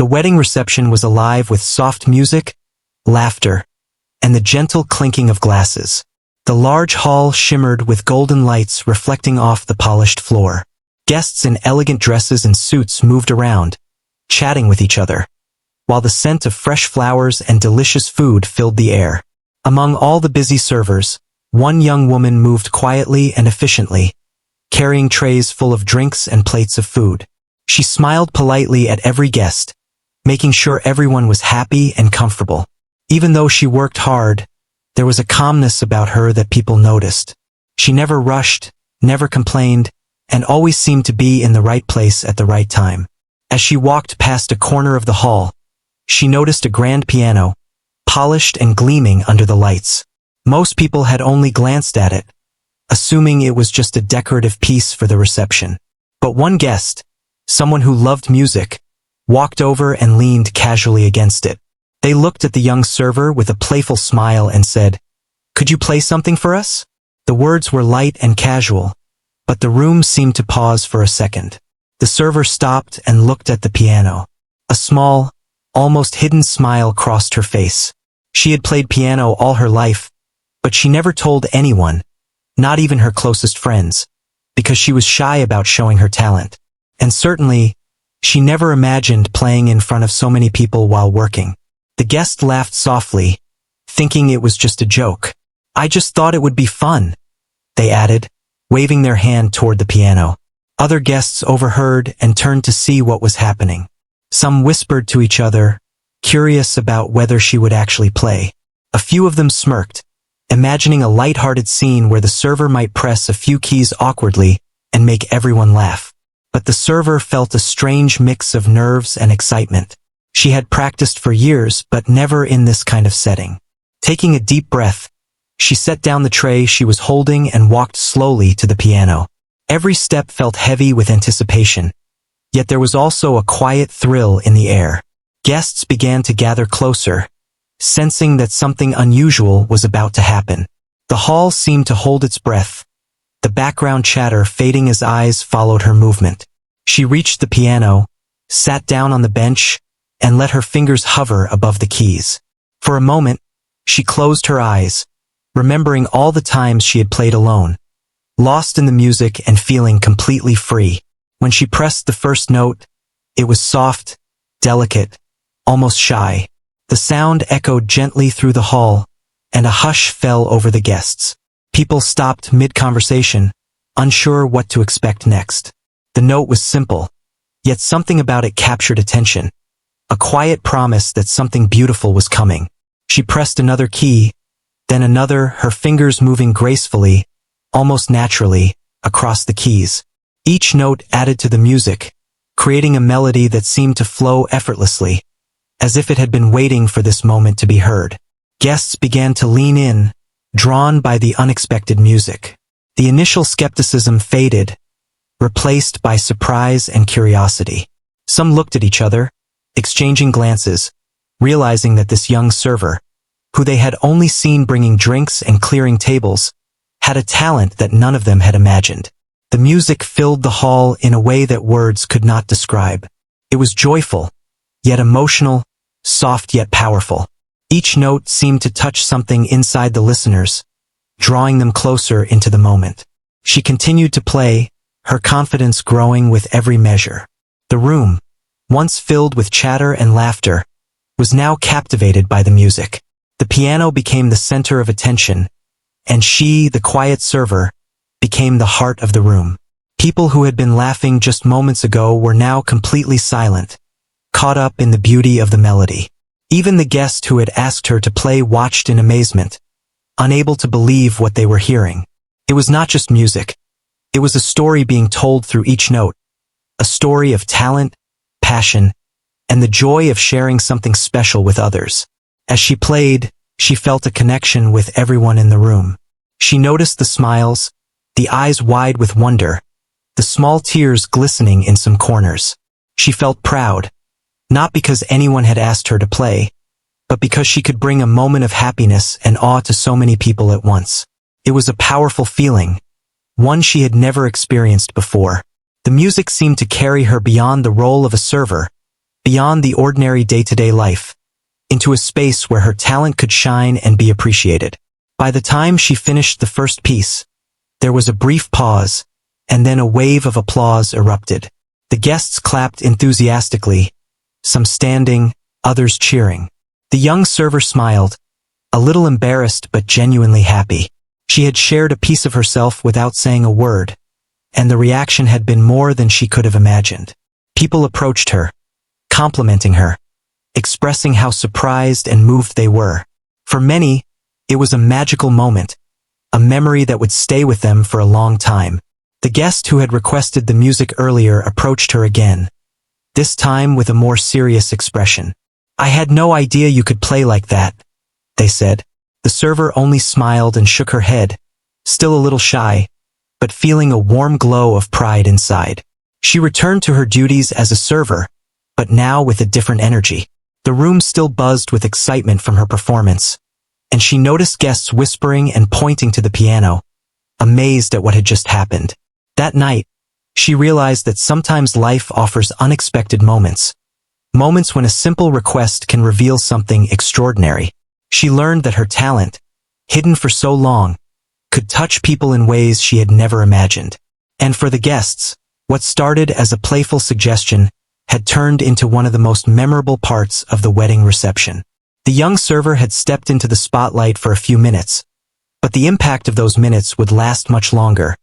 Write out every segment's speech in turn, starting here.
wedding reception was alive with soft music, laughter, and the gentle clinking of glasses. The large hall shimmered with golden lights reflecting off the polished floor. Guests in elegant dresses and suits moved around, chatting with each other, while the scent of fresh flowers and delicious food filled the air. Among all the busy servers, one young woman moved quietly and efficiently, carrying trays full of drinks and plates of food. She smiled politely at every guest, making sure everyone was happy and comfortable. Even though she worked hard, there was a calmness about her that people noticed. She never rushed, never complained, and always seemed to be in the right place at the right time. As she walked past a corner of the hall, she noticed a grand piano, polished and gleaming under the lights. Most people had only glanced at it, assuming it was just a decorative piece for the reception. But one guest, someone who loved music, walked over and leaned casually against it. They looked at the young server with a playful smile and said, "Could you play something for us?" The words were light and casual, but the room seemed to pause for a second. The server stopped and looked at the piano. A small, almost hidden smile crossed her face. She had played piano all her life, but she never told anyone, not even her closest friends, because she was shy about showing her talent. And certainly, she never imagined playing in front of so many people while working. The guest laughed softly, thinking it was just a joke. "I just thought it would be fun," they added, waving their hand toward the piano. Other guests overheard and turned to see what was happening. Some whispered to each other, curious about whether she would actually play. A few of them smirked, imagining a lighthearted scene where the server might press a few keys awkwardly and make everyone laugh. But the server felt a strange mix of nerves and excitement. She had practiced for years, but never in this kind of setting. Taking a deep breath, she set down the tray she was holding and walked slowly to the piano. Every step felt heavy with anticipation, yet there was also a quiet thrill in the air. Guests began to gather closer, sensing that something unusual was about to happen. The hall seemed to hold its breath, the background chatter fading as eyes followed her movement. She reached the piano, sat down on the bench, and let her fingers hover above the keys. For a moment, she closed her eyes, remembering all the times she had played alone, lost in the music and feeling completely free. When she pressed the first note, it was soft, delicate, almost shy. The sound echoed gently through the hall, and a hush fell over the guests. People stopped mid-conversation, unsure what to expect next. The note was simple, yet something about it captured attention. A quiet promise that something beautiful was coming. She pressed another key, then another, her fingers moving gracefully, almost naturally, across the keys. Each note added to the music, creating a melody that seemed to flow effortlessly, as if it had been waiting for this moment to be heard. Guests began to lean in, drawn by the unexpected music. The initial skepticism faded, replaced by surprise and curiosity. Some looked at each other, exchanging glances, realizing that this young server, who they had only seen bringing drinks and clearing tables, had a talent that none of them had imagined. The music filled the hall in a way that words could not describe. It was joyful, yet emotional, soft yet powerful. Each note seemed to touch something inside the listeners, drawing them closer into the moment. She continued to play, her confidence growing with every measure. The room, once filled with chatter and laughter, was now captivated by the music. The piano became the center of attention, and she, the quiet server, became the heart of the room. People who had been laughing just moments ago were now completely silent, caught up in the beauty of the melody. Even the guest who had asked her to play watched in amazement, unable to believe what they were hearing. It was not just music. It was a story being told through each note, a story of talent, passion, and the joy of sharing something special with others. As she played, she felt a connection with everyone in the room. She noticed the smiles, the eyes wide with wonder, the small tears glistening in some corners. She felt proud, not because anyone had asked her to play, but because she could bring a moment of happiness and awe to so many people at once. It was a powerful feeling, one she had never experienced before. The music seemed to carry her beyond the role of a server, beyond the ordinary day-to-day life, into a space where her talent could shine and be appreciated. By the time she finished the first piece, there was a brief pause, and then a wave of applause erupted. The guests clapped enthusiastically, some standing, others cheering. The young server smiled, a little embarrassed but genuinely happy. She had shared a piece of herself without saying a word, and the reaction had been more than she could have imagined. People approached her, complimenting her, expressing how surprised and moved they were. For many, it was a magical moment, a memory that would stay with them for a long time. The guest who had requested the music earlier approached her again, this time with a more serious expression. "I had no idea you could play like that," they said. The server only smiled and shook her head, still a little shy, but feeling a warm glow of pride inside. She returned to her duties as a server, but now with a different energy. The room still buzzed with excitement from her performance, and she noticed guests whispering and pointing to the piano, amazed at what had just happened. That night, she realized that sometimes life offers unexpected moments when a simple request can reveal something extraordinary. She learned that her talent, hidden for so long, could touch people in ways she had never imagined. And for the guests, what started as a playful suggestion had turned into one of the most memorable parts of the wedding reception. The young server had stepped into the spotlight for a few minutes, but the impact of those minutes would last much longer,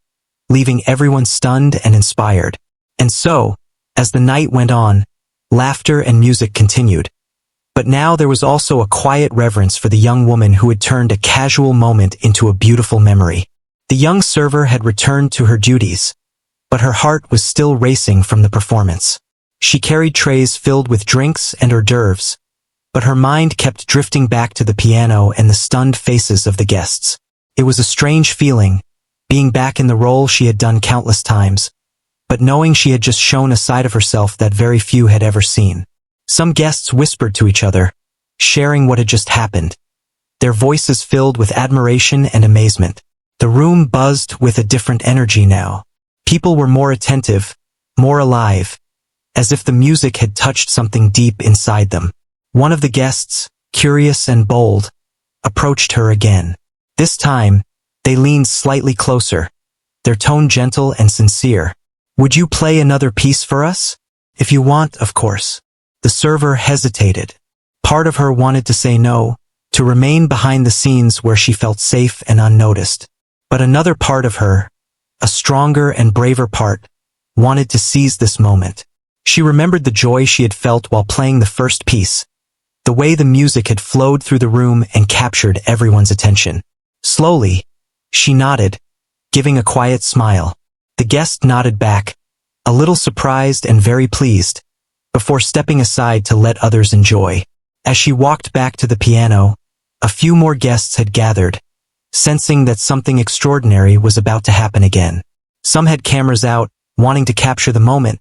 leaving everyone stunned and inspired. And so, as the night went on, laughter and music continued. But now there was also a quiet reverence for the young woman who had turned a casual moment into a beautiful memory. The young server had returned to her duties, but her heart was still racing from the performance. She carried trays filled with drinks and hors d'oeuvres, but her mind kept drifting back to the piano and the stunned faces of the guests. It was a strange feeling, being back in the role she had done countless times, but knowing she had just shown a side of herself that very few had ever seen. Some guests whispered to each other, sharing what had just happened, their voices filled with admiration and amazement. The room buzzed with a different energy now. People were more attentive, more alive, as if the music had touched something deep inside them. One of the guests, curious and bold, approached her again. This time, they leaned slightly closer, their tone gentle and sincere. "Would you play another piece for us?" "If you want, of course." The server hesitated. Part of her wanted to say no, to remain behind the scenes where she felt safe and unnoticed. But another part of her, a stronger and braver part, wanted to seize this moment. She remembered the joy she had felt while playing the first piece, the way the music had flowed through the room and captured everyone's attention. Slowly, she nodded, giving a quiet smile. The guest nodded back, a little surprised and very pleased, before stepping aside to let others enjoy. As she walked back to the piano, a few more guests had gathered, sensing that something extraordinary was about to happen again. Some had cameras out, wanting to capture the moment,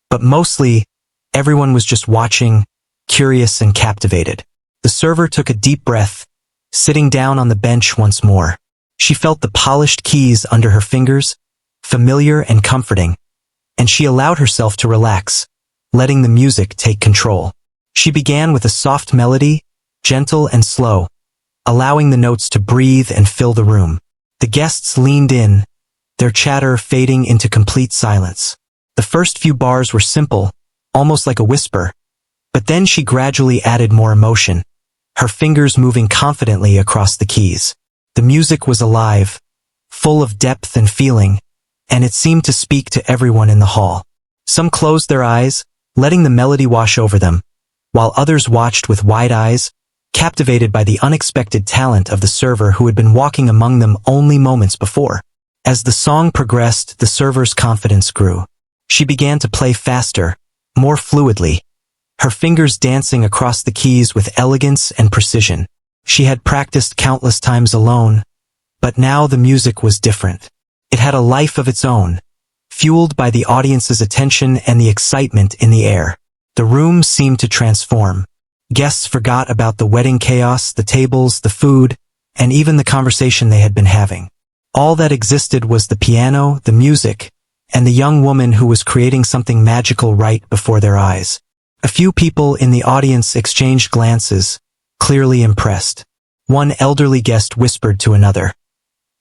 but mostly, everyone was just watching, curious and captivated. The server took a deep breath, sitting down on the bench once more. She felt the polished keys under her fingers, familiar and comforting, and she allowed herself to relax, letting the music take control. She began with a soft melody, gentle and slow, allowing the notes to breathe and fill the room. The guests leaned in, their chatter fading into complete silence. The first few bars were simple, almost like a whisper, but then she gradually added more emotion, her fingers moving confidently across the keys. The music was alive, full of depth and feeling, and it seemed to speak to everyone in the hall. Some closed their eyes, letting the melody wash over them, while others watched with wide eyes, captivated by the unexpected talent of the server who had been walking among them only moments before. As the song progressed, the server's confidence grew. She began to play faster, more fluidly, her fingers dancing across the keys with elegance and precision. She had practiced countless times alone, but now the music was different. It had a life of its own, fueled by the audience's attention and the excitement in the air. The room seemed to transform. Guests forgot about the wedding chaos, the tables, the food, and even the conversation they had been having. All that existed was the piano, the music, and the young woman who was creating something magical right before their eyes. A A few people in the audience exchanged glances, clearly impressed. One elderly guest whispered to another,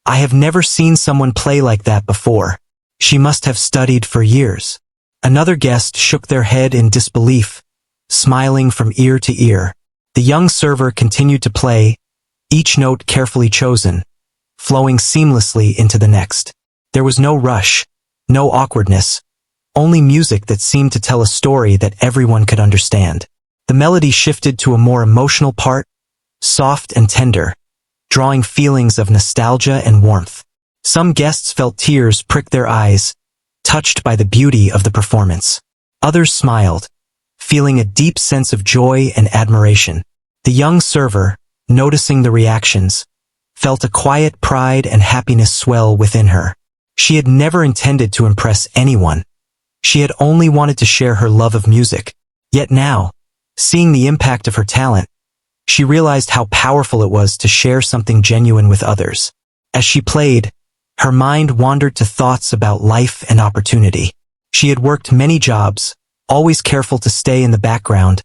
"I have never seen someone play like that before. She must have studied for years." Another guest shook their head in disbelief, smiling from ear to ear. The young server continued to play, each note carefully chosen, flowing seamlessly into the next. There was no rush, no awkwardness, only music that seemed to tell a story that everyone could understand. The melody shifted to a more emotional part, soft and tender, drawing feelings of nostalgia and warmth. Some guests felt tears prick their eyes, touched by the beauty of the performance. Others smiled, feeling a deep sense of joy and admiration. The young server, noticing the reactions, felt a quiet pride and happiness swell within her. She had never intended to impress anyone. She had only wanted to share her love of music. Yet now, seeing the impact of her talent, she realized how powerful it was to share something genuine with others. As she played, her mind wandered to thoughts about life and opportunity. She had worked many jobs, always careful to stay in the background,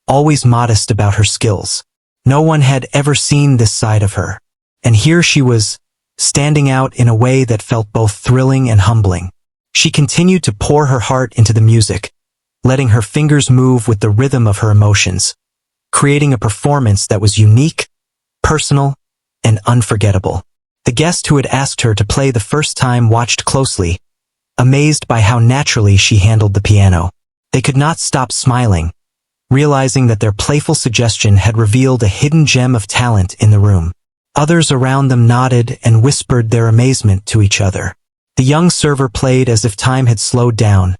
always modest about her skills. No one had ever seen this side of her. And here she was, standing out in a way that felt both thrilling and humbling. She continued to pour her heart into the music, letting her fingers move with the rhythm of her emotions, creating a performance that was unique, personal, and unforgettable. The guest who had asked her to play the first time watched closely, amazed by how naturally she handled the piano. They could not stop smiling, realizing that their playful suggestion had revealed a hidden gem of talent in the room. Others around them nodded and whispered their amazement to each other. The young server played as if time had slowed down,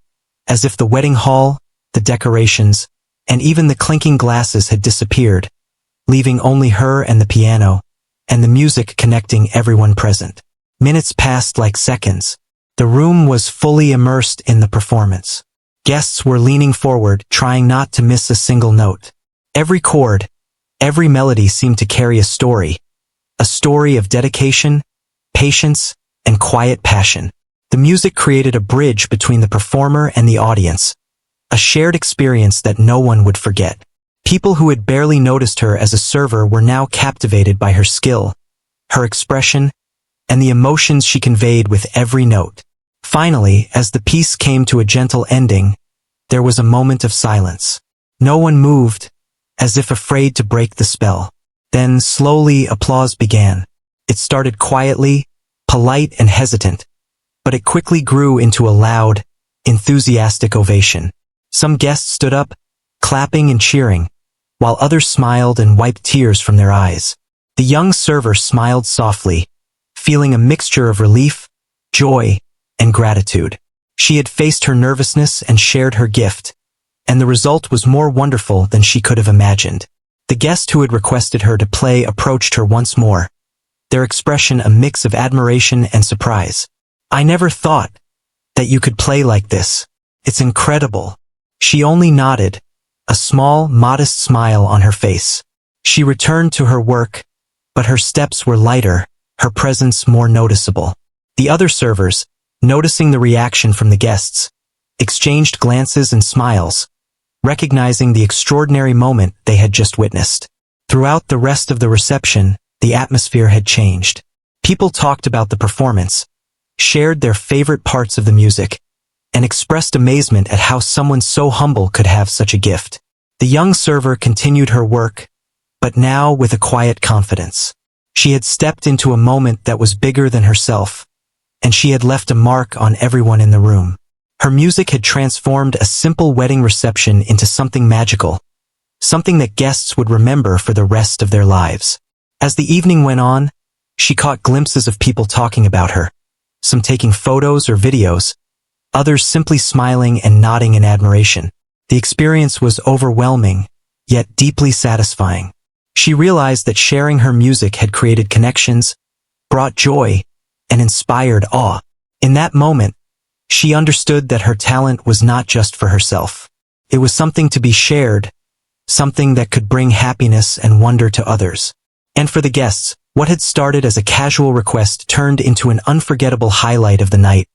as if the wedding hall, the decorations, and even the clinking glasses had disappeared, leaving only her and the piano, and the music connecting everyone present. Minutes passed like seconds. The room was fully immersed in the performance. Guests were leaning forward, trying not to miss a single note. Every chord, every melody seemed to carry a story of dedication, patience, and quiet passion. The music created a bridge between the performer and the audience, a shared experience that no one would forget. People who had barely noticed her as a server were now captivated by her skill, her expression, and the emotions she conveyed with every note. Finally, as the piece came to a gentle ending, there was a moment of silence. No one moved, as if afraid to break the spell. Then, slowly, applause began. It started quietly, polite and hesitant, but it quickly grew into a loud, enthusiastic ovation. Some guests stood up, clapping and cheering, while others smiled and wiped tears from their eyes. The young server smiled softly, feeling a mixture of relief, joy, and gratitude. She had faced her nervousness and shared her gift, and the result was more wonderful than she could have imagined. The guest who had requested her to play approached her once more, their expression a mix of admiration and surprise. "I never thought that you could play like this. It's incredible." She only nodded, a small, modest smile on her face. She returned to her work, but her steps were lighter, her presence more noticeable. The other servers, noticing the reaction from the guests, exchanged glances and smiles, recognizing the extraordinary moment they had just witnessed. Throughout the rest of the reception, the atmosphere had changed. People talked about the performance, shared their favorite parts of the music, and expressed amazement at how someone so humble could have such a gift. The young server continued her work, but now with a quiet confidence. She had stepped into a moment that was bigger than herself, and she had left a mark on everyone in the room. Her music had transformed a simple wedding reception into something magical, something that guests would remember for the rest of their lives. As the evening went on, she caught glimpses of people talking about her, some taking photos or videos, others simply smiling and nodding in admiration. The experience was overwhelming, yet deeply satisfying. She realized that sharing her music had created connections, brought joy, and inspired awe. In that moment, she understood that her talent was not just for herself. It was something to be shared, something that could bring happiness and wonder to others. And for the guests, what had started as a casual request turned into an unforgettable highlight of the night,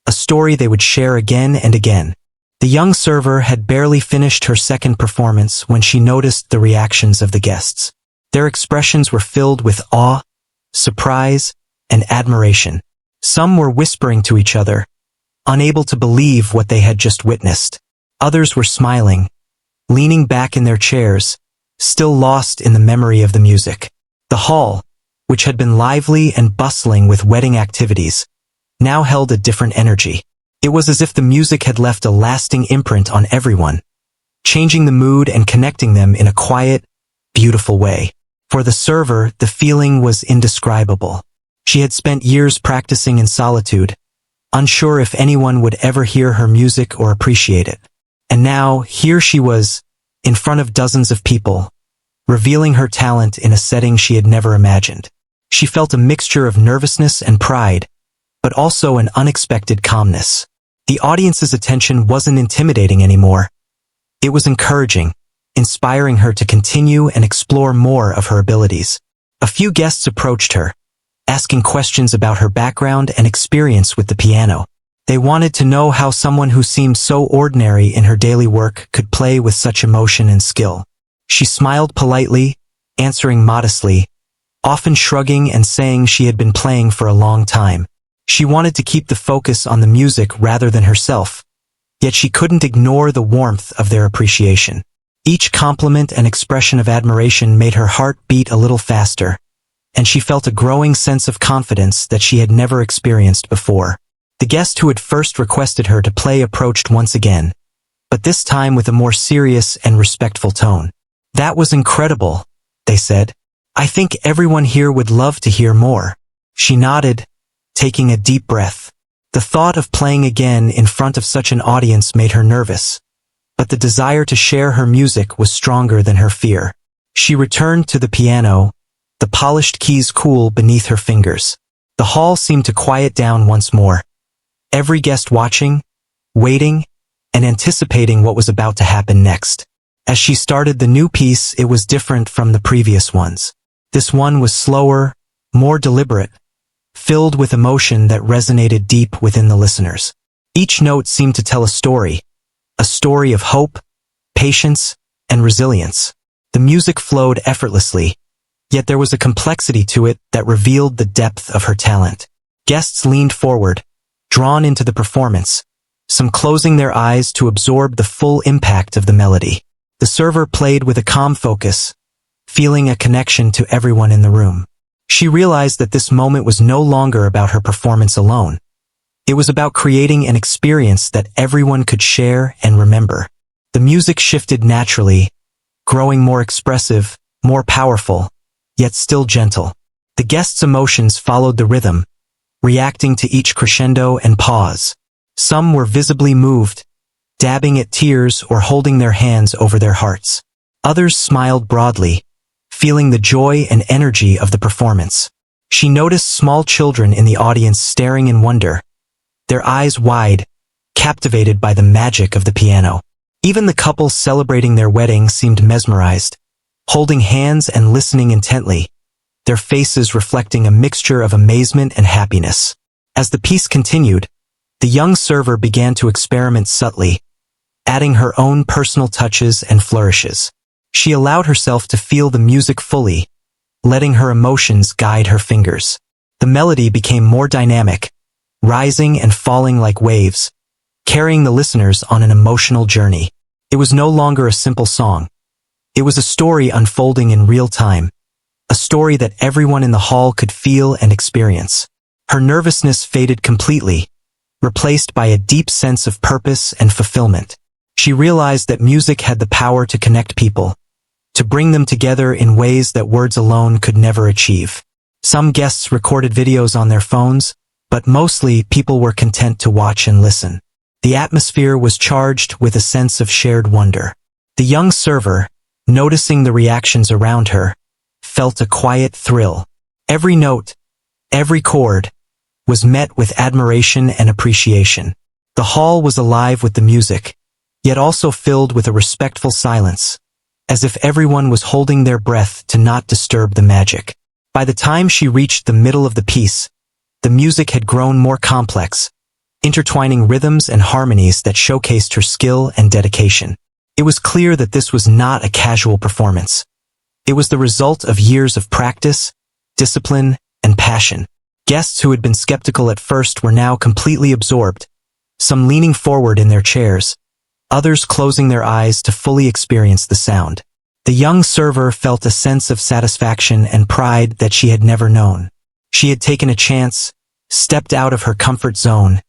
a story they would share again and again. The young server had barely finished her second performance when she noticed the reactions of the guests. Their expressions were filled with awe, surprise, and admiration. Some were whispering to each other, unable to believe what they had just witnessed. Others were smiling, leaning back in their chairs, still lost in the memory of the music. The hall, which had been lively and bustling with wedding activities, now held a different energy. It was as if the music had left a lasting imprint on everyone, changing the mood and connecting them in a quiet, beautiful way. For the server, the feeling was indescribable. She had spent years practicing in solitude, unsure if anyone would ever hear her music or appreciate it. And now, here she was, in front of dozens of people, revealing her talent in a setting she had never imagined. She felt a mixture of nervousness and pride, but also an unexpected calmness. The audience's attention wasn't intimidating anymore. It was encouraging, inspiring her to continue and explore more of her abilities. A few guests approached her, asking questions about her background and experience with the piano. They wanted to know how someone who seemed so ordinary in her daily work could play with such emotion and skill. She smiled politely, answering modestly, often shrugging and saying she had been playing for a long time. She wanted to keep the focus on the music rather than herself, yet she couldn't ignore the warmth of their appreciation. Each compliment and expression of admiration made her heart beat a little faster, and she felt a growing sense of confidence that she had never experienced before. The guest who had first requested her to play approached once again, but this time with a more serious and respectful tone. "That was incredible," they said. "I think everyone here would love to hear more." She nodded, taking a deep breath. The thought of playing again in front of such an audience made her nervous, but the desire to share her music was stronger than her fear. She returned to the piano, the polished keys cool beneath her fingers. The hall seemed to quiet down once more. Every guest watching, waiting, and anticipating what was about to happen next. As she started the new piece, it was different from the previous ones. This one was slower, more deliberate, filled with emotion that resonated deep within the listeners. Each note seemed to tell a story of hope, patience, and resilience. The music flowed effortlessly, yet there was a complexity to it that revealed the depth of her talent. Guests leaned forward, drawn into the performance, some closing their eyes to absorb the full impact of the melody. The server played with a calm focus, feeling a connection to everyone in the room. She realized that this moment was no longer about her performance alone. It was about creating an experience that everyone could share and remember. The music shifted naturally, growing more expressive, more powerful, yet still gentle. The guests' emotions followed the rhythm, reacting to each crescendo and pause. Some were visibly moved, dabbing at tears or holding their hands over their hearts. Others smiled broadly, feeling the joy and energy of the performance. She noticed small children in the audience staring in wonder, their eyes wide, captivated by the magic of the piano. Even the couple celebrating their wedding seemed mesmerized, holding hands and listening intently, their faces reflecting a mixture of amazement and happiness. As the piece continued, the young server began to experiment subtly, adding her own personal touches and flourishes. She allowed herself to feel the music fully, letting her emotions guide her fingers. The melody became more dynamic, rising and falling like waves, carrying the listeners on an emotional journey. It was no longer a simple song. It was a story unfolding in real time, a story that everyone in the hall could feel and experience. Her nervousness faded completely, replaced by a deep sense of purpose and fulfillment. She realized that music had the power to connect people, to bring them together in ways that words alone could never achieve. Some guests recorded videos on their phones, but mostly people were content to watch and listen. The atmosphere was charged with a sense of shared wonder. The young server, noticing the reactions around her, felt a quiet thrill. Every note, every chord, was met with admiration and appreciation. The hall was alive with the music, yet also filled with a respectful silence, as if everyone was holding their breath to not disturb the magic. By the time she reached the middle of the piece, the music had grown more complex, intertwining rhythms and harmonies that showcased her skill and dedication. It was clear that this was not a casual performance. It was the result of years of practice, discipline, and passion. Guests who had been skeptical at first were now completely absorbed, some leaning forward in their chairs, others closing their eyes to fully experience the sound. The young server felt a sense of satisfaction and pride that she had never known. She had taken a chance, stepped out of her comfort zone,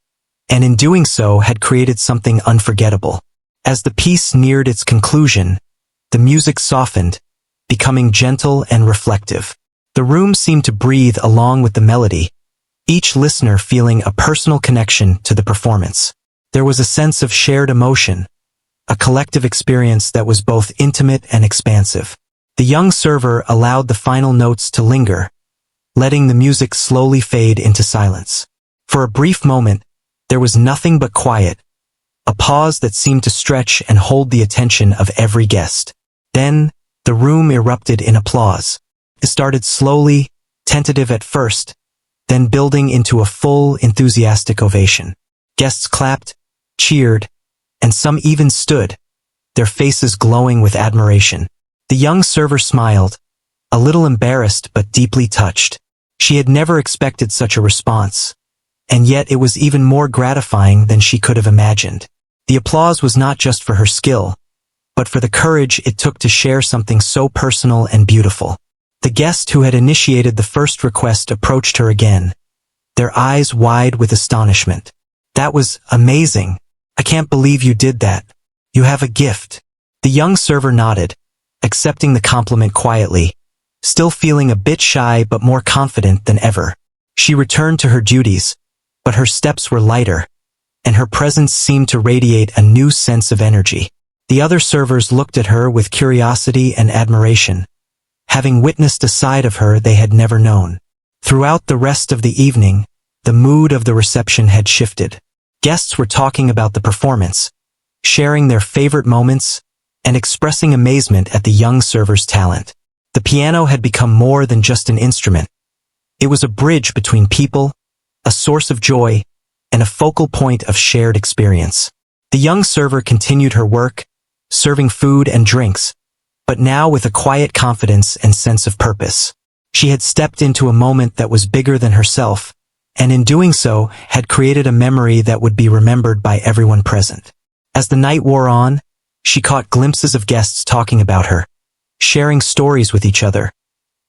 and in doing so had created something unforgettable. As the piece neared its conclusion, the music softened, becoming gentle and reflective. The room seemed to breathe along with the melody, each listener feeling a personal connection to the performance. There was a sense of shared emotion, a collective experience that was both intimate and expansive. The young server allowed the final notes to linger, letting the music slowly fade into silence. For a brief moment, there was nothing but quiet, a pause that seemed to stretch and hold the attention of every guest. Then, the room erupted in applause. It started slowly, tentative at first, then building into a full, enthusiastic ovation. Guests clapped, cheered, and some even stood, their faces glowing with admiration. The young server smiled, a little embarrassed but deeply touched. She had never expected such a response, and yet it was even more gratifying than she could have imagined. The applause was not just for her skill, but for the courage it took to share something so personal and beautiful. The guest who had initiated the first request approached her again, their eyes wide with astonishment. "That was amazing. I can't believe you did that. You have a gift." The young server nodded, accepting the compliment quietly, still feeling a bit shy but more confident than ever. She returned to her duties, but her steps were lighter, and her presence seemed to radiate a new sense of energy. The other servers looked at her with curiosity and admiration, having witnessed a side of her they had never known. Throughout the rest of the evening, the mood of the reception had shifted. Guests were talking about the performance, sharing their favorite moments, and expressing amazement at the young server's talent. The piano had become more than just an instrument. It was a bridge between people, a source of joy, and a focal point of shared experience. The young server continued her work, serving food and drinks, but now with a quiet confidence and sense of purpose. She had stepped into a moment that was bigger than herself, and in doing so, had created a memory that would be remembered by everyone present. As the night wore on, she caught glimpses of guests talking about her, sharing stories with each other,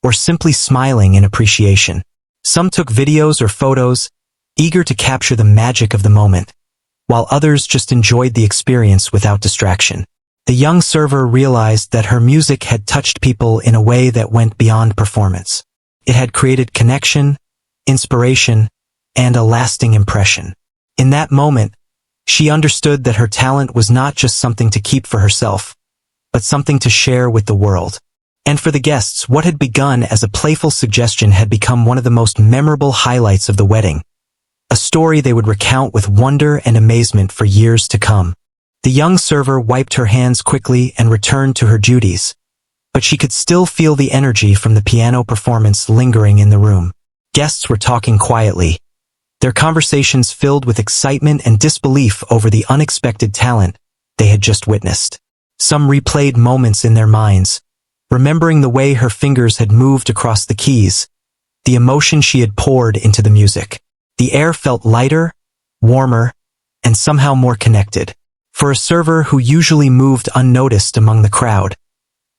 or simply smiling in appreciation. Some took videos or photos, eager to capture the magic of the moment, while others just enjoyed the experience without distraction. The young server realized that her music had touched people in a way that went beyond performance. It had created connection, inspiration, and a lasting impression. In that moment, she understood that her talent was not just something to keep for herself, but something to share with the world. And for the guests, what had begun as a playful suggestion had become one of the most memorable highlights of the wedding, a story they would recount with wonder and amazement for years to come. The young server wiped her hands quickly and returned to her duties, but she could still feel the energy from the piano performance lingering in the room. Guests were talking quietly, their conversations filled with excitement and disbelief over the unexpected talent they had just witnessed. Some replayed moments in their minds, remembering the way her fingers had moved across the keys, the emotion she had poured into the music. The air felt lighter, warmer, and somehow more connected. For a server who usually moved unnoticed among the crowd,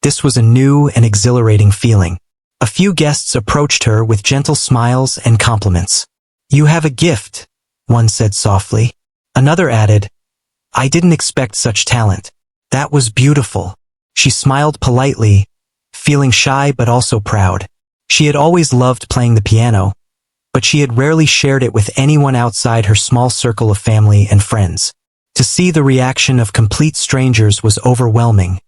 this was a new and exhilarating feeling. A few guests approached her with gentle smiles and compliments. "You have a gift," one said softly. Another added, "I didn't expect such talent. That was beautiful." She smiled politely, feeling shy but also proud. She had always loved playing the piano, but she had rarely shared it with anyone outside her small circle of family and friends. To see the reaction of complete strangers was overwhelming,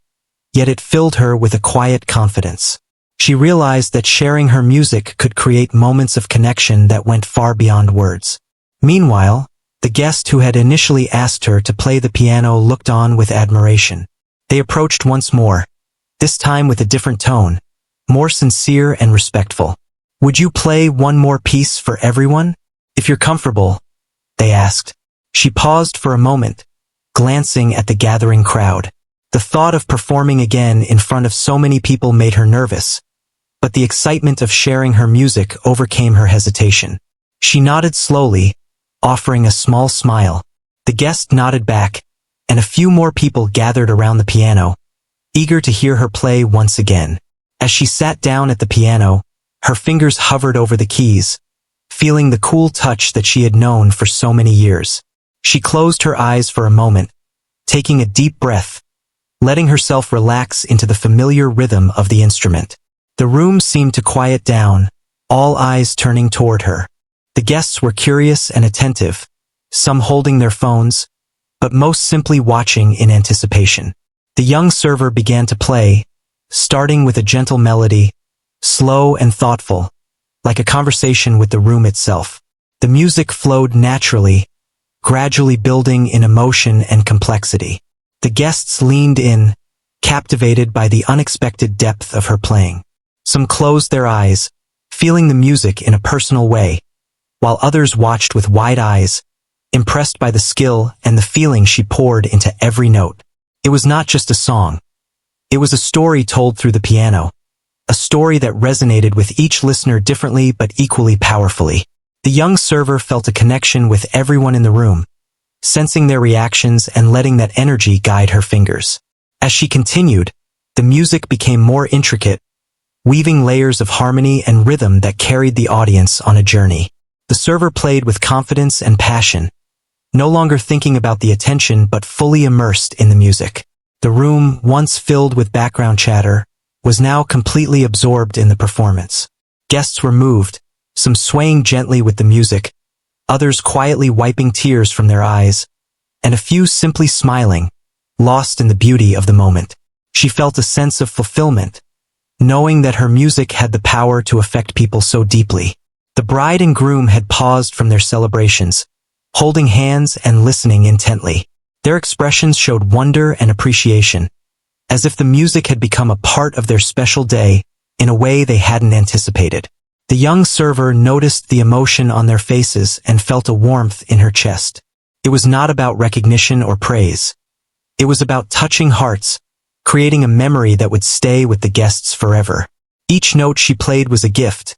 yet it filled her with a quiet confidence. She realized that sharing her music could create moments of connection that went far beyond words. Meanwhile, the guest who had initially asked her to play the piano looked on with admiration. They approached once more, this time with a different tone, more sincere and respectful. "Would you play one more piece for everyone? If you're comfortable," they asked. She paused for a moment, glancing at the gathering crowd. The thought of performing again in front of so many people made her nervous, but the excitement of sharing her music overcame her hesitation. She nodded slowly, offering a small smile. The guest nodded back, and a few more people gathered around the piano, eager to hear her play once again. As she sat down at the piano, her fingers hovered over the keys, feeling the cool touch that she had known for so many years. She closed her eyes for a moment, taking a deep breath, letting herself relax into the familiar rhythm of the instrument. The room seemed to quiet down, all eyes turning toward her. The guests were curious and attentive, some holding their phones, but most simply watching in anticipation. The young server began to play, starting with a gentle melody, slow and thoughtful, like a conversation with the room itself. The music flowed naturally, gradually building in emotion and complexity. The guests leaned in, captivated by the unexpected depth of her playing. Some closed their eyes, feeling the music in a personal way, while others watched with wide eyes, impressed by the skill and the feeling she poured into every note. It was not just a song. It was a story told through the piano, a story that resonated with each listener differently but equally powerfully. The young server felt a connection with everyone in the room, sensing their reactions and letting that energy guide her fingers. As she continued, the music became more intricate, weaving layers of harmony and rhythm that carried the audience on a journey. The server played with confidence and passion, no longer thinking about the attention but fully immersed in the music. The room, once filled with background chatter, was now completely absorbed in the performance. Guests were moved, some swaying gently with the music, others quietly wiping tears from their eyes, and a few simply smiling, lost in the beauty of the moment. She felt a sense of fulfillment, knowing that her music had the power to affect people so deeply. The bride and groom had paused from their celebrations, holding hands and listening intently. Their expressions showed wonder and appreciation, as if the music had become a part of their special day in a way they hadn't anticipated. The young server noticed the emotion on their faces and felt a warmth in her chest. It was not about recognition or praise. It was about touching hearts, creating a memory that would stay with the guests forever. Each note she played was a gift,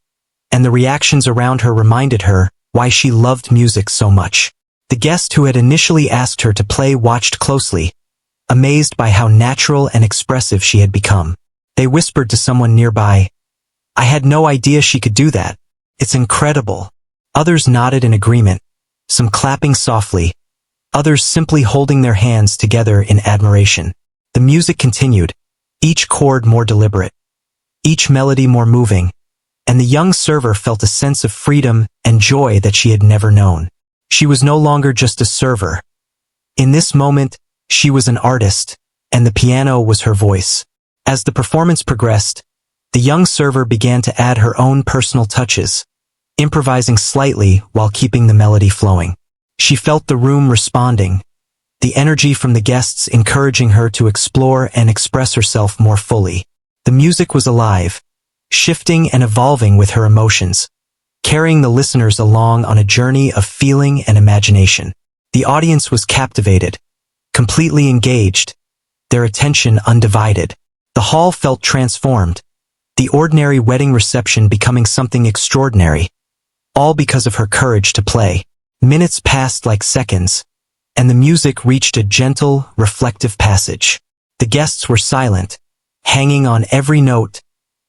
and the reactions around her reminded her why she loved music so much. The guest who had initially asked her to play watched closely, amazed by how natural and expressive she had become. They whispered to someone nearby, "I had no idea she could do that. It's incredible." Others nodded in agreement, some clapping softly, others simply holding their hands together in admiration. The music continued, each chord more deliberate, each melody more moving, and the young server felt a sense of freedom and joy that she had never known. She was no longer just a server. In this moment, she was an artist, and the piano was her voice. As the performance progressed, the young server began to add her own personal touches, improvising slightly while keeping the melody flowing. She felt the room responding, the energy from the guests encouraging her to explore and express herself more fully. The music was alive, shifting and evolving with her emotions, carrying the listeners along on a journey of feeling and imagination. The audience was captivated, completely engaged, their attention undivided. The hall felt transformed, the ordinary wedding reception becoming something extraordinary, all because of her courage to play. Minutes passed like seconds, and the music reached a gentle, reflective passage. The guests were silent, hanging on every note,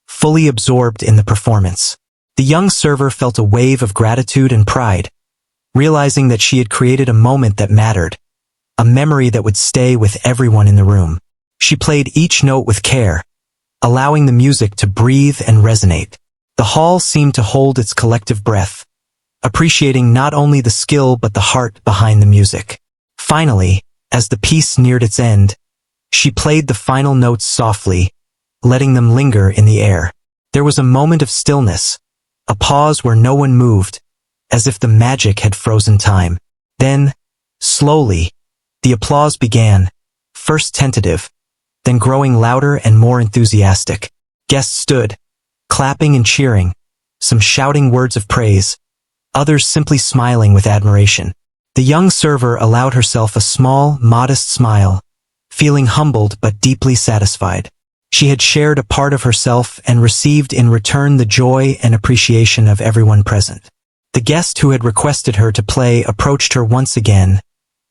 fully absorbed in the performance. The young server felt a wave of gratitude and pride, realizing that she had created a moment that mattered, a memory that would stay with everyone in the room. She played each note with care, allowing the music to breathe and resonate. The hall seemed to hold its collective breath, appreciating not only the skill but the heart behind the music. Finally, as the piece neared its end, she played the final notes softly, letting them linger in the air. There was a moment of stillness, a pause where no one moved, as if the magic had frozen time. Then, slowly, the applause began, first tentative, then growing louder and more enthusiastic. Guests stood, clapping and cheering, some shouting words of praise, others simply smiling with admiration. The young server allowed herself a small, modest smile, feeling humbled but deeply satisfied. She had shared a part of herself and received in return the joy and appreciation of everyone present. The guest who had requested her to play approached her once again,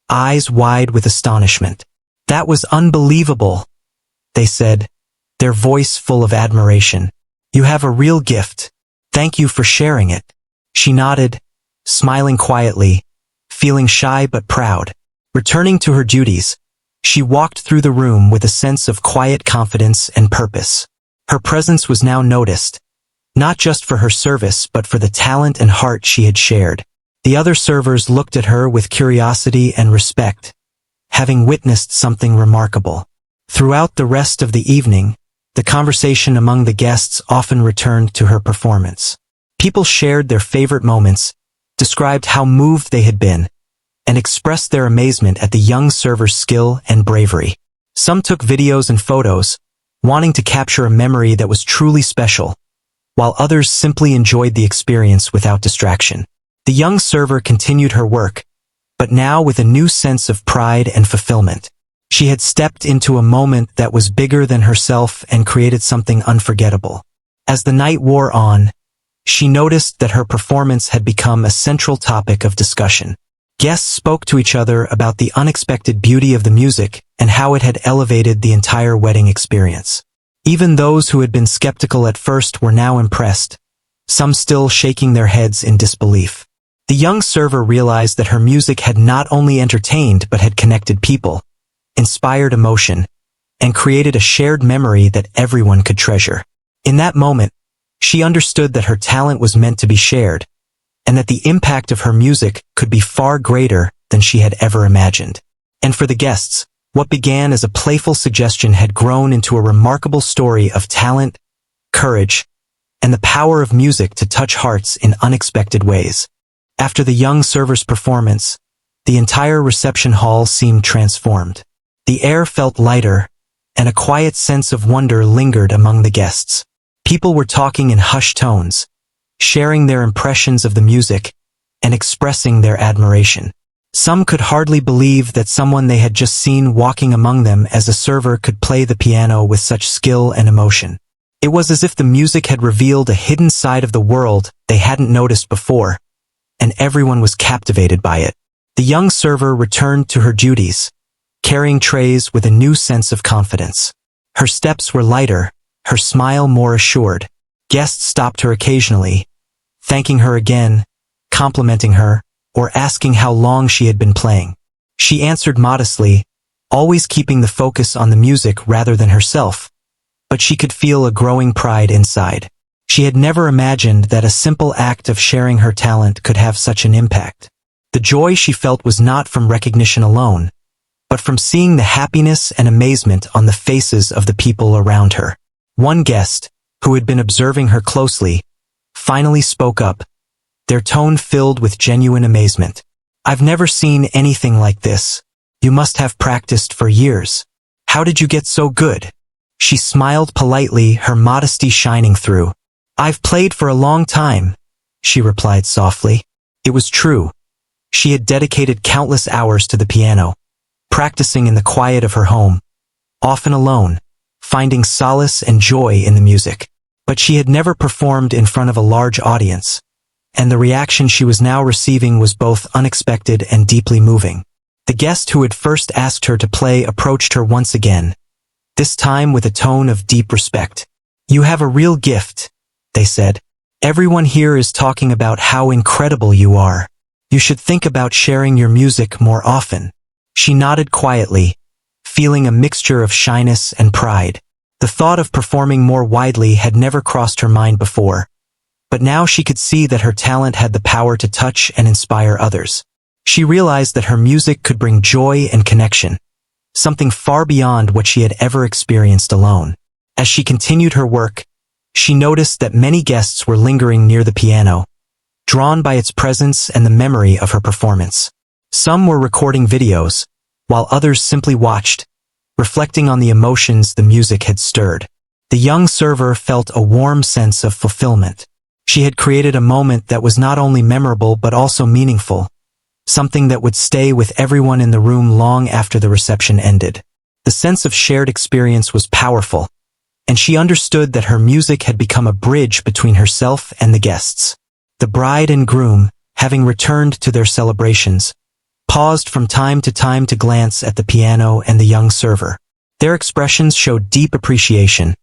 eyes wide with astonishment. "That was unbelievable," they said, their voice full of admiration. "You have a real gift. Thank you for sharing it." She nodded, smiling quietly, feeling shy but proud. Returning to her duties, she walked through the room with a sense of quiet confidence and purpose. Her presence was now noticed, not just for her service but for the talent and heart she had shared. The other servers looked at her with curiosity and respect, having witnessed something remarkable. Throughout the rest of the evening, the conversation among the guests often returned to her performance. People shared their favorite moments, described how moved they had been, and expressed their amazement at the young server's skill and bravery. Some took videos and photos, wanting to capture a memory that was truly special, while others simply enjoyed the experience without distraction. The young server continued her work, but now with a new sense of pride and fulfillment. She had stepped into a moment that was bigger than herself and created something unforgettable. As the night wore on, she noticed that her performance had become a central topic of discussion. Guests spoke to each other about the unexpected beauty of the music and how it had elevated the entire wedding experience. Even those who had been skeptical at first were now impressed, some still shaking their heads in disbelief. The young server realized that her music had not only entertained but had connected people, inspired emotion, and created a shared memory that everyone could treasure. In that moment, she understood that her talent was meant to be shared, and that the impact of her music could be far greater than she had ever imagined. And for the guests, what began as a playful suggestion had grown into a remarkable story of talent, courage, and the power of music to touch hearts in unexpected ways. After the young server's performance, the entire reception hall seemed transformed. The air felt lighter, and a quiet sense of wonder lingered among the guests. People were talking in hushed tones, sharing their impressions of the music, and expressing their admiration. Some could hardly believe that someone they had just seen walking among them as a server could play the piano with such skill and emotion. It was as if the music had revealed a hidden side of the world they hadn't noticed before, and everyone was captivated by it. The young server returned to her duties, carrying trays with a new sense of confidence. Her steps were lighter, her smile more assured. Guests stopped her occasionally, thanking her again, complimenting her, or asking how long she had been playing. She answered modestly, always keeping the focus on the music rather than herself, but she could feel a growing pride inside. She had never imagined that a simple act of sharing her talent could have such an impact. The joy she felt was not from recognition alone, but from seeing the happiness and amazement on the faces of the people around her. One guest, who had been observing her closely, finally spoke up, their tone filled with genuine amazement. "I've never seen anything like this. You must have practiced for years. How did you get so good?" She smiled politely, her modesty shining through. "I've played for a long time," she replied softly. It was true. She had dedicated countless hours to the piano, practicing in the quiet of her home, often alone, finding solace and joy in the music. But she had never performed in front of a large audience, and the reaction she was now receiving was both unexpected and deeply moving. The guest who had first asked her to play approached her once again, this time with a tone of deep respect. "You have a real gift," they said. "Everyone here is talking about how incredible you are. You should think about sharing your music more often." She nodded quietly, feeling a mixture of shyness and pride. The thought of performing more widely had never crossed her mind before, but now she could see that her talent had the power to touch and inspire others. She realized that her music could bring joy and connection, something far beyond what she had ever experienced alone. As she continued her work, she noticed that many guests were lingering near the piano, drawn by its presence and the memory of her performance. Some were recording videos, while others simply watched, reflecting on the emotions the music had stirred. The young server felt a warm sense of fulfillment. She had created a moment that was not only memorable but also meaningful, something that would stay with everyone in the room long after the reception ended. The sense of shared experience was powerful, and she understood that her music had become a bridge between herself and the guests. The bride and groom, having returned to their celebrations, paused from time to glance at the piano and the young server. Their expressions showed deep appreciation,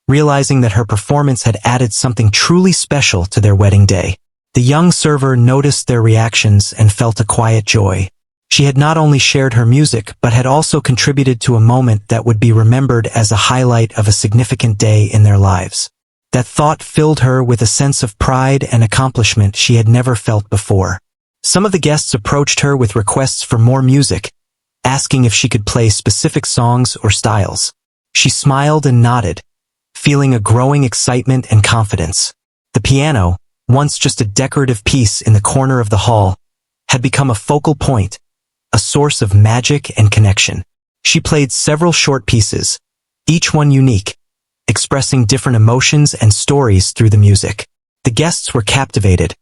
realizing that her performance had added something truly special to their wedding day. The young server noticed their reactions and felt a quiet joy. She had not only shared her music but had also contributed to a moment that would be remembered as a highlight of a significant day in their lives. That thought filled her with a sense of pride and accomplishment she had never felt before. Some of the guests approached her with requests for more music, asking if she could play specific songs or styles. She smiled and nodded, feeling a growing excitement and confidence. The piano, once just a decorative piece in the corner of the hall, had become a focal point, a source of magic and connection. She played several short pieces, each one unique, expressing different emotions and stories through the music. The guests were captivated,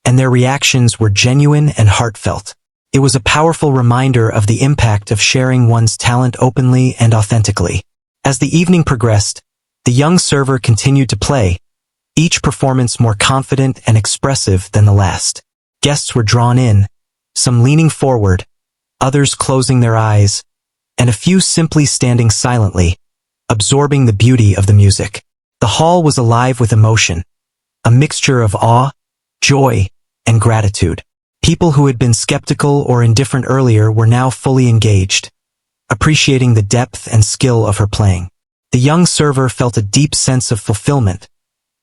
and their reactions were genuine and heartfelt. It was a powerful reminder of the impact of sharing one's talent openly and authentically. As the evening progressed, the young server continued to play, each performance more confident and expressive than the last. Guests were drawn in, some leaning forward, others closing their eyes, and a few simply standing silently, absorbing the beauty of the music. The hall was alive with emotion, a mixture of awe, joy, and gratitude. People who had been skeptical or indifferent earlier were now fully engaged, appreciating the depth and skill of her playing. The young server felt a deep sense of fulfillment,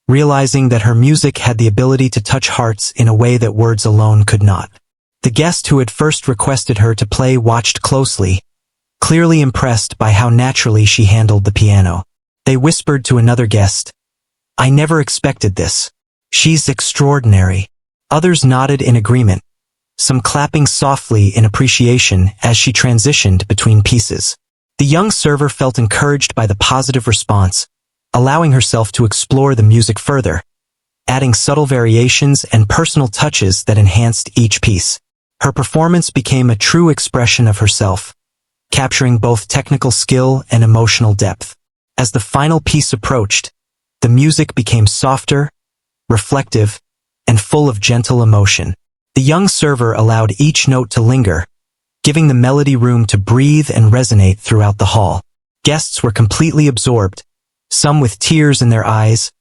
realizing that her music had the ability to touch hearts in a way that words alone could not. The guest who had first requested her to play watched closely, clearly impressed by how naturally she handled the piano. They whispered to another guest, "I never expected this. She's extraordinary." Others nodded in agreement, some clapping softly in appreciation as she transitioned between pieces. The young server felt encouraged by the positive response, allowing herself to explore the music further, adding subtle variations and personal touches that enhanced each piece. Her performance became a true expression of herself, capturing both technical skill and emotional depth. As the final piece approached, the music became softer, reflective, and full of gentle emotion. The young server allowed each note to linger, giving the melody room to breathe and resonate throughout the hall. Guests were completely absorbed, some with tears in their eyes,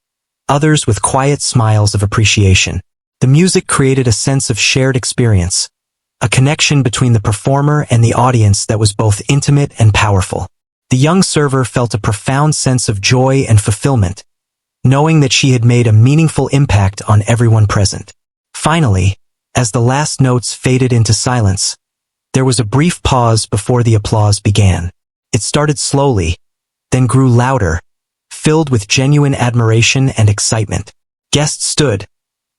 others with quiet smiles of appreciation. The music created a sense of shared experience, a connection between the performer and the audience that was both intimate and powerful. The young server felt a profound sense of joy and fulfillment, knowing that she had made a meaningful impact on everyone present. Finally, as the last notes faded into silence, there was a brief pause before the applause began. It started slowly, then grew louder, filled with genuine admiration and excitement. Guests stood,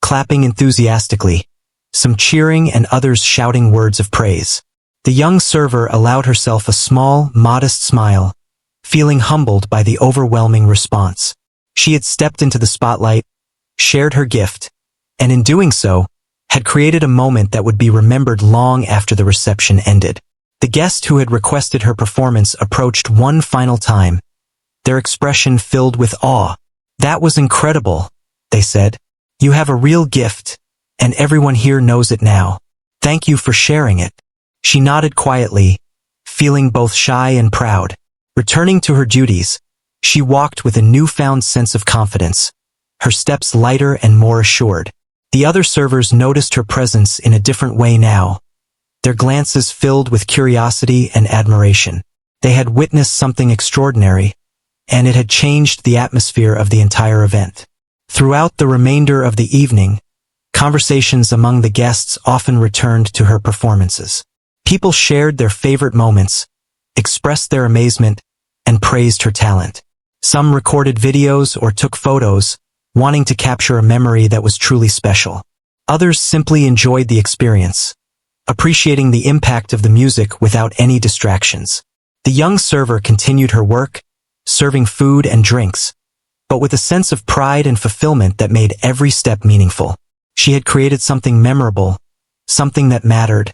clapping enthusiastically, some cheering and others shouting words of praise. The young server allowed herself a small, modest smile, feeling humbled by the overwhelming response. She had stepped into the spotlight, shared her gift, and in doing so, had created a moment that would be remembered long after the reception ended. The guest who had requested her performance approached one final time, their expression filled with awe. "That was incredible," they said. "You have a real gift, and everyone here knows it now. Thank you for sharing it." She nodded quietly, feeling both shy and proud. Returning to her duties, she walked with a newfound sense of confidence, her steps lighter and more assured. The other servers noticed her presence in a different way now, their glances filled with curiosity and admiration. They had witnessed something extraordinary, and it had changed the atmosphere of the entire event. Throughout the remainder of the evening, conversations among the guests often returned to her performances. People shared their favorite moments, expressed their amazement, and praised her talent. Some recorded videos or took photos, wanting to capture a memory that was truly special. Others simply enjoyed the experience, appreciating the impact of the music without any distractions. The young server continued her work, serving food and drinks, but with a sense of pride and fulfillment that made every step meaningful. She had created something memorable, something that mattered,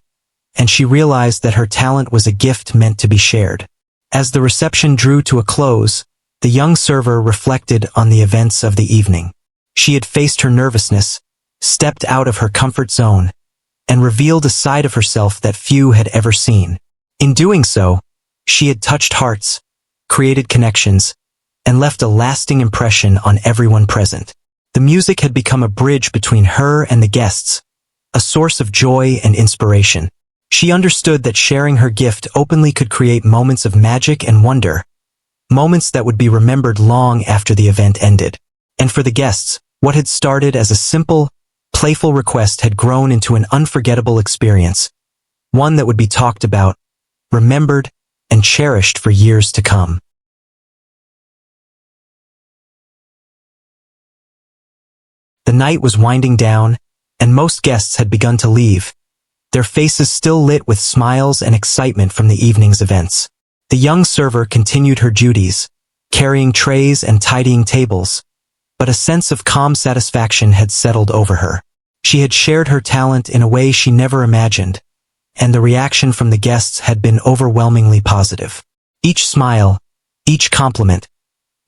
and she realized that her talent was a gift meant to be shared. As the reception drew to a close, the young server reflected on the events of the evening. She had faced her nervousness, stepped out of her comfort zone, and revealed a side of herself that few had ever seen. In doing so, she had touched hearts, created connections, and left a lasting impression on everyone present. The music had become a bridge between her and the guests, a source of joy and inspiration. She understood that sharing her gift openly could create moments of magic and wonder, moments that would be remembered long after the event ended. And for the guests, what had started as a simple, playful request had grown into an unforgettable experience, one that would be talked about, remembered, and cherished for years to come. The night was winding down, and most guests had begun to leave, their faces still lit with smiles and excitement from the evening's events. The young server continued her duties, carrying trays and tidying tables, but a sense of calm satisfaction had settled over her. She had shared her talent in a way she never imagined, and the reaction from the guests had been overwhelmingly positive. Each smile, each compliment,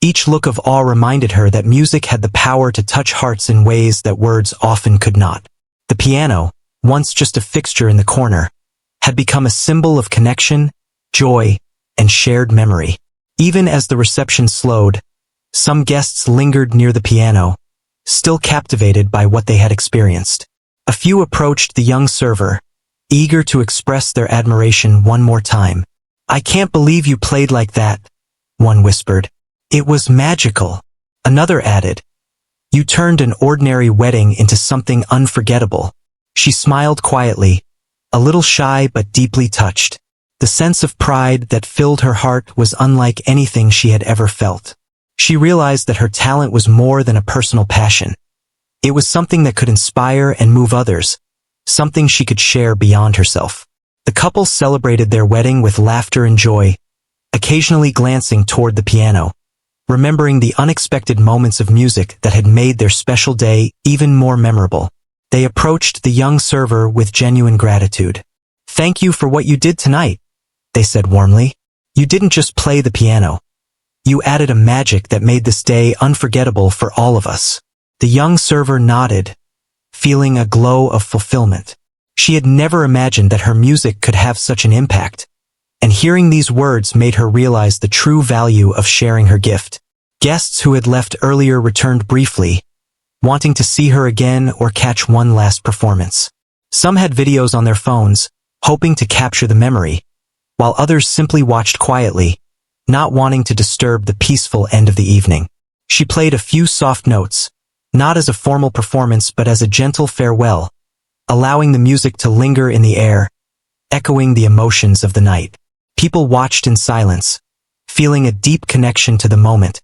each look of awe reminded her that music had the power to touch hearts in ways that words often could not. The piano, once just a fixture in the corner, had become a symbol of connection, joy, and shared memory. Even as the reception slowed, some guests lingered near the piano, still captivated by what they had experienced. A few approached the young server, eager to express their admiration one more time. "I can't believe you played like that," one whispered. "It was magical," another added. "You turned an ordinary wedding into something unforgettable." She smiled quietly, a little shy but deeply touched. The sense of pride that filled her heart was unlike anything she had ever felt. She realized that her talent was more than a personal passion. It was something that could inspire and move others, something she could share beyond herself. The couple celebrated their wedding with laughter and joy, occasionally glancing toward the piano, remembering the unexpected moments of music that had made their special day even more memorable. They approached the young server with genuine gratitude. "Thank you for what you did tonight," they said warmly. "You didn't just play the piano. You added a magic that made this day unforgettable for all of us." The young server nodded, feeling a glow of fulfillment. She had never imagined that her music could have such an impact, and hearing these words made her realize the true value of sharing her gift. Guests who had left earlier returned briefly, wanting to see her again or catch one last performance. Some had videos on their phones, hoping to capture the memory, while others simply watched quietly, not wanting to disturb the peaceful end of the evening. She played a few soft notes, not as a formal performance but as a gentle farewell, allowing the music to linger in the air, echoing the emotions of the night. People watched in silence, feeling a deep connection to the moment,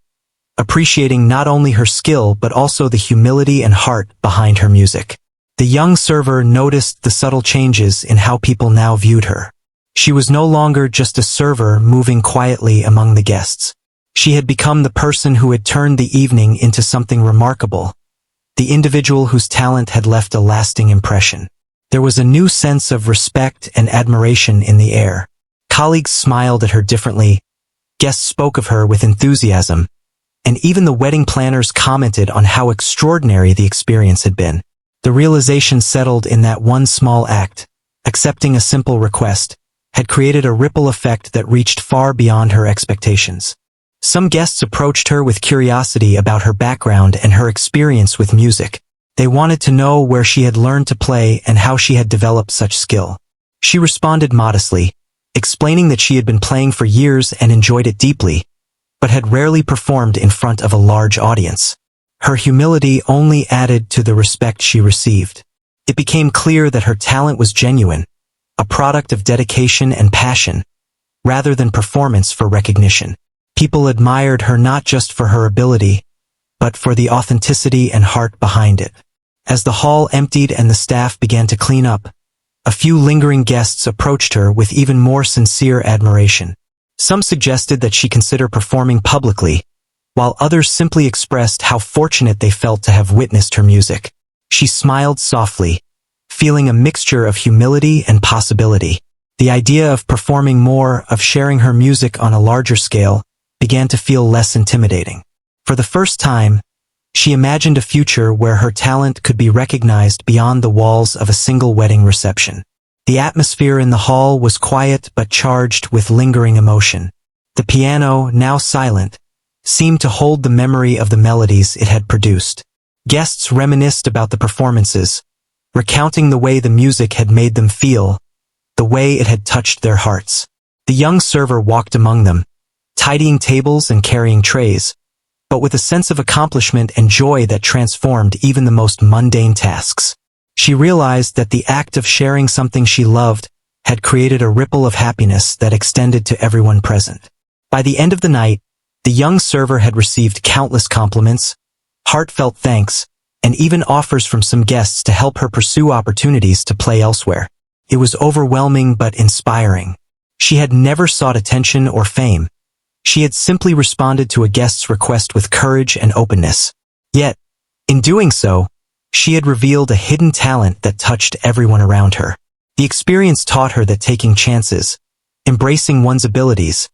appreciating not only her skill but also the humility and heart behind her music. The young server noticed the subtle changes in how people now viewed her. She was no longer just a server moving quietly among the guests. She had become the person who had turned the evening into something remarkable, the individual whose talent had left a lasting impression. There was a new sense of respect and admiration in the air. Colleagues smiled at her differently, guests spoke of her with enthusiasm, and even the wedding planners commented on how extraordinary the experience had been. The realization settled in that one small act, accepting a simple request, had created a ripple effect that reached far beyond her expectations. Some guests approached her with curiosity about her background and her experience with music. They wanted to know where she had learned to play and how she had developed such skill. She responded modestly, explaining that she had been playing for years and enjoyed it deeply, but had rarely performed in front of a large audience. Her humility only added to the respect she received. It became clear that her talent was genuine, a product of dedication and passion, rather than performance for recognition. People admired her not just for her ability, but for the authenticity and heart behind it. As the hall emptied and the staff began to clean up, a few lingering guests approached her with even more sincere admiration. Some suggested that she consider performing publicly, while others simply expressed how fortunate they felt to have witnessed her music. She smiled softly, feeling a mixture of humility and possibility. The idea of performing more, of sharing her music on a larger scale, began to feel less intimidating. For the first time, she imagined a future where her talent could be recognized beyond the walls of a single wedding reception. The atmosphere in the hall was quiet but charged with lingering emotion. The piano, now silent, seemed to hold the memory of the melodies it had produced. Guests reminisced about the performances, recounting the way the music had made them feel, the way it had touched their hearts. The young server walked among them, tidying tables and carrying trays, but with a sense of accomplishment and joy that transformed even the most mundane tasks. She realized that the act of sharing something she loved had created a ripple of happiness that extended to everyone present. By the end of the night, the young server had received countless compliments, heartfelt thanks, and even offers from some guests to help her pursue opportunities to play elsewhere. It was overwhelming but inspiring. She had never sought attention or fame. She had simply responded to a guest's request with courage and openness. Yet, in doing so, she had revealed a hidden talent that touched everyone around her. The experience taught her that taking chances, embracing one's abilities,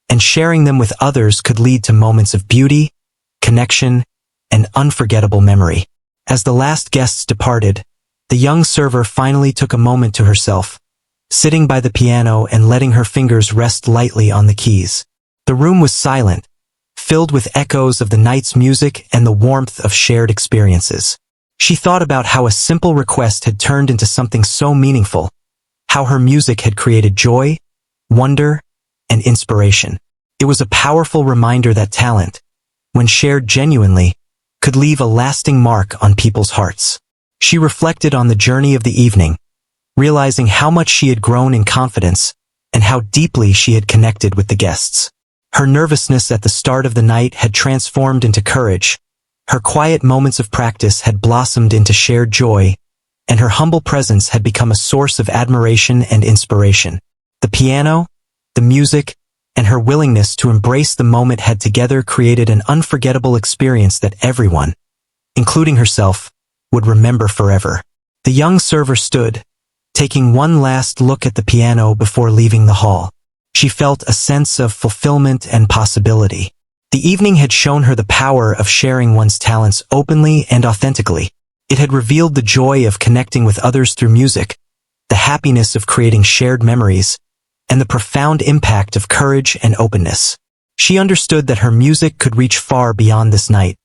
and sharing them with others could lead to moments of beauty, connection, and unforgettable memory. As the last guests departed, the young server finally took a moment to herself, sitting by the piano and letting her fingers rest lightly on the keys. The room was silent, filled with echoes of the night's music and the warmth of shared experiences. She thought about how a simple request had turned into something so meaningful, how her music had created joy, wonder, and inspiration. It was a powerful reminder that talent, when shared genuinely, could leave a lasting mark on people's hearts. She reflected on the journey of the evening, realizing how much she had grown in confidence and how deeply she had connected with the guests. Her nervousness at the start of the night had transformed into courage, her quiet moments of practice had blossomed into shared joy, and her humble presence had become a source of admiration and inspiration. The piano, the music, and her willingness to embrace the moment had together created an unforgettable experience that everyone, including herself, would remember forever. The young server stood, taking one last look at the piano before leaving the hall. She felt a sense of fulfillment and possibility. The evening had shown her the power of sharing one's talents openly and authentically. It had revealed the joy of connecting with others through music, the happiness of creating shared memories, and the profound impact of courage and openness. She understood that her music could reach far beyond this night,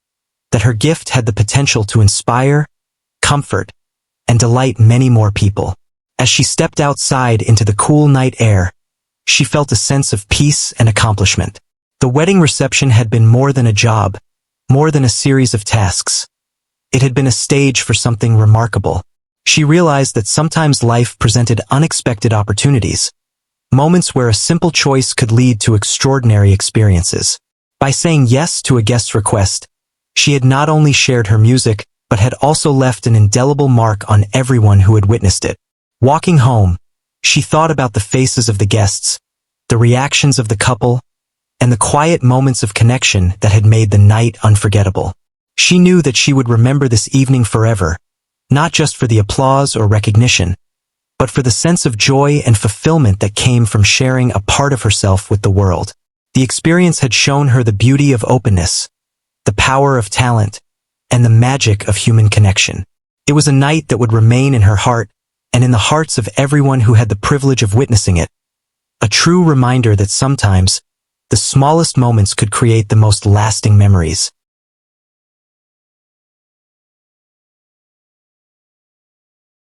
that her gift had the potential to inspire, comfort, and delight many more people. As she stepped outside into the cool night air, she felt a sense of peace and accomplishment. The wedding reception had been more than a job, more than a series of tasks. It had been a stage for something remarkable. She realized that sometimes life presented unexpected opportunities, moments where a simple choice could lead to extraordinary experiences. By saying yes to a guest's request, she had not only shared her music, but had also left an indelible mark on everyone who had witnessed it. Walking home, she thought about the faces of the guests, the reactions of the couple, and the quiet moments of connection that had made the night unforgettable. She knew that she would remember this evening forever, not just for the applause or recognition, but for the sense of joy and fulfillment that came from sharing a part of herself with the world. The experience had shown her the beauty of openness, the power of talent, and the magic of human connection. It was a night that would remain in her heart and in the hearts of everyone who had the privilege of witnessing it. A true reminder that sometimes, the smallest moments could create the most lasting memories.